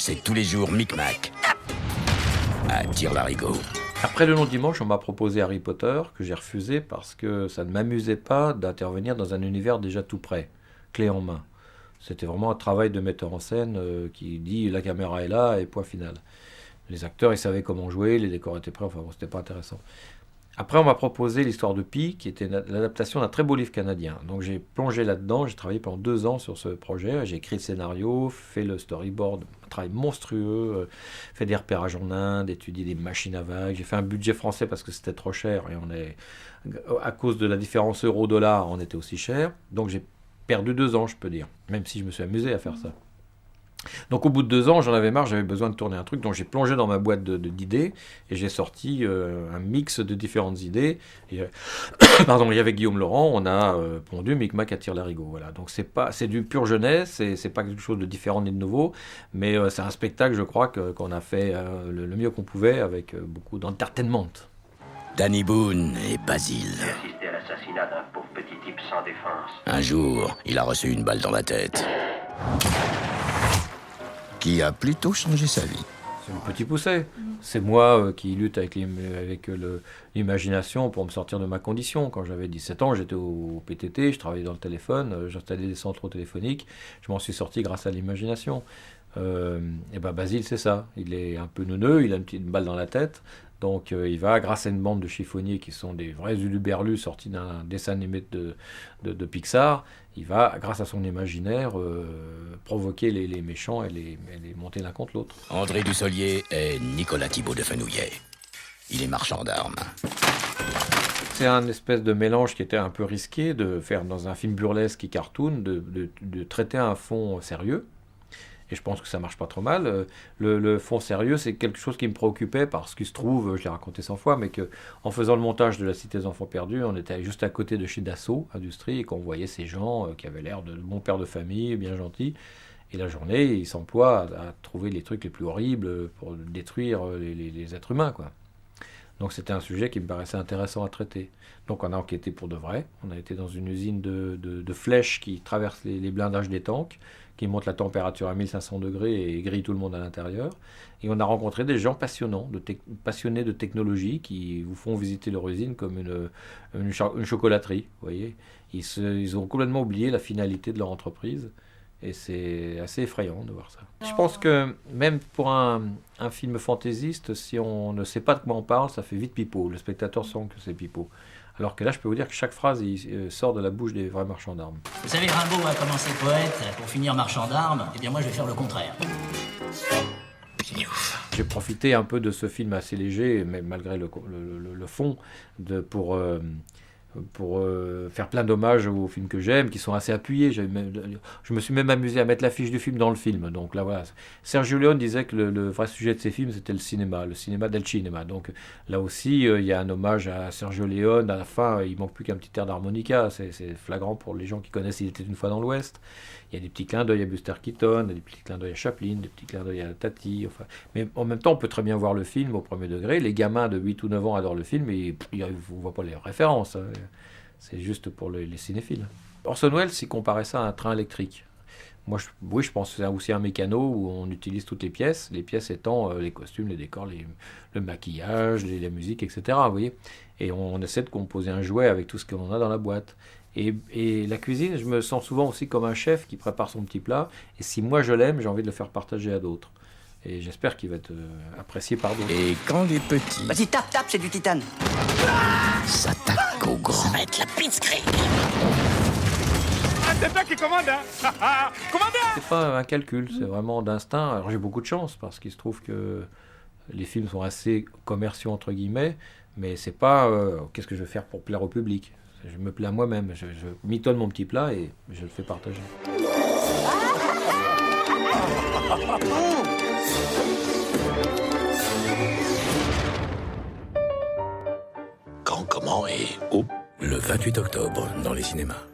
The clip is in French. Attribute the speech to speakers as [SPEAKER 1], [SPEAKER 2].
[SPEAKER 1] c'est tous les jours Micmac. À Tire-Larigot.
[SPEAKER 2] Après le long dimanche, on m'a proposé Harry Potter, que j'ai refusé parce que ça ne m'amusait pas d'intervenir dans un univers déjà tout prêt, clé en main. C'était vraiment un travail de metteur en scène qui dit la caméra est là et point final. Les acteurs, ils savaient comment jouer, les décors étaient prêts, enfin bon, c'était pas intéressant. Après, on m'a proposé l'histoire de Pi, qui était l'adaptation d'un très beau livre canadien. Donc j'ai plongé là-dedans, j'ai travaillé pendant 2 ans sur ce projet, j'ai écrit le scénario, fait le storyboard, un travail monstrueux, fait des repérages en Inde, étudié des machines à vagues, j'ai fait un budget français parce que c'était trop cher, et à cause de la différence euro-dollar, on était aussi cher. Donc j'ai perdu 2 ans, je peux dire, même si je me suis amusé à faire ça. Donc au bout de 2 ans, j'en avais marre, j'avais besoin de tourner un truc, donc j'ai plongé dans ma boîte d'idées et j'ai sorti un mix de différentes idées. Et, pardon, et avec Guillaume Laurent, on a pondu Micmac à Tire-Larigot. Voilà. Donc c'est du pur jeunesse, c'est pas quelque chose de différent ni de nouveau, mais c'est un spectacle, je crois, qu'on a fait le mieux qu'on pouvait avec beaucoup d'entertainment.
[SPEAKER 1] Danny Boone et Basile.
[SPEAKER 3] J'ai assisté à l'assassinat d'un pauvre petit type sans défense.
[SPEAKER 1] Un jour, il a reçu une balle dans la tête. Qui a plutôt changé sa vie.
[SPEAKER 2] C'est le petit pousset. C'est moi qui lutte avec l'imagination pour me sortir de ma condition. Quand j'avais 17 ans, j'étais au PTT, je travaillais dans le téléphone, j'installais des centraux téléphoniques. Je m'en suis sorti grâce à l'imagination. Et ben Basile, c'est ça. Il est un peu neuneux, il a une petite balle dans la tête. Donc il va, grâce à une bande de chiffonniers qui sont des vrais uluberlus sortis d'un dessin animé de Pixar, il va, grâce à son imaginaire, provoquer les méchants et les monter l'un contre l'autre.
[SPEAKER 1] André Dussolier et Nicolas Thibault de Fenouillet. Il est marchand d'armes.
[SPEAKER 2] C'est un espèce de mélange qui était un peu risqué de faire dans un film burlesque et cartoon, de traiter un fond sérieux. Et je pense que ça marche pas trop mal. Le fond sérieux, c'est quelque chose qui me préoccupait parce qu'il se trouve, je l'ai raconté 100 fois, mais qu'en faisant le montage de La Cité des Enfants Perdus, on était juste à côté de chez Dassault Industrie et qu'on voyait ces gens qui avaient l'air de bons pères de famille, bien gentils. Et la journée, ils s'emploient à trouver les trucs les plus horribles pour détruire les êtres humains, quoi. Donc c'était un sujet qui me paraissait intéressant à traiter. Donc on a enquêté pour de vrai. On a été dans une usine de flèches qui traverse les blindages des tanks, qui monte la température à 1500 degrés et grille tout le monde à l'intérieur. Et on a rencontré des gens passionnants, passionnés de technologie, qui vous font visiter leur usine comme une chocolaterie. Vous voyez, ils ont complètement oublié la finalité de leur entreprise. Et c'est assez effrayant de voir ça. Je pense que même pour un film fantaisiste, si on ne sait pas de quoi on parle, ça fait vite pipeau. Le spectateur sent que c'est pipeau. Alors que là, je peux vous dire que chaque phrase sort de la bouche des vrais marchands d'armes.
[SPEAKER 4] Vous savez, Rimbaud a commencé poète pour finir marchand d'armes. Eh bien moi, je vais faire le contraire.
[SPEAKER 2] J'ai profité un peu de ce film assez léger, mais malgré le fond, pour faire plein d'hommages aux films que j'aime, qui sont assez appuyés. Je me suis même amusé à mettre l'affiche du film dans le film. Donc là, voilà. Sergio Leone disait que le vrai sujet de ses films, c'était le cinéma del cinema. Donc là aussi, il y a un hommage à Sergio Leone. À la fin, il manque plus qu'un petit air d'harmonica. C'est flagrant pour les gens qui connaissent Il était une fois dans l'Ouest. Il y a des petits clins d'œil à Buster Keaton, des petits clins d'œil à Chaplin, des petits clins d'œil à Tati. Enfin, mais en même temps, on peut très bien voir le film au premier degré. Les gamins de 8 ou 9 ans adorent le film, et ils ne voient pas les références. Hein. C'est juste pour les cinéphiles. Orson Welles, il comparait ça à un train électrique. Moi, je pense que c'est aussi un mécano où on utilise toutes les pièces étant les costumes, les décors, le maquillage, la musique, etc. Vous voyez, et on essaie de composer un jouet avec tout ce qu'on a dans la boîte. Et la cuisine, je me sens souvent aussi comme un chef qui prépare son petit plat. Et si moi je l'aime, j'ai envie de le faire partager à d'autres. Et j'espère qu'il va être apprécié par d'autres.
[SPEAKER 1] Et quand les petits
[SPEAKER 5] Vas-y, tape, c'est du titane.
[SPEAKER 1] s'attaquent aux grands.
[SPEAKER 5] Ça va être la blitzkrieg.
[SPEAKER 6] Ah, c'est toi qui commande, hein. Commandeur.
[SPEAKER 2] C'est pas un calcul, c'est vraiment d'instinct. Alors j'ai beaucoup de chance parce qu'il se trouve que les films sont assez commerciaux entre guillemets, mais c'est pas qu'est-ce que je vais faire pour plaire au public. Je me plais à moi-même, je mitonne mon petit plat et je le fais partager.
[SPEAKER 1] Quand, comment et où. Le 28 octobre dans les cinémas.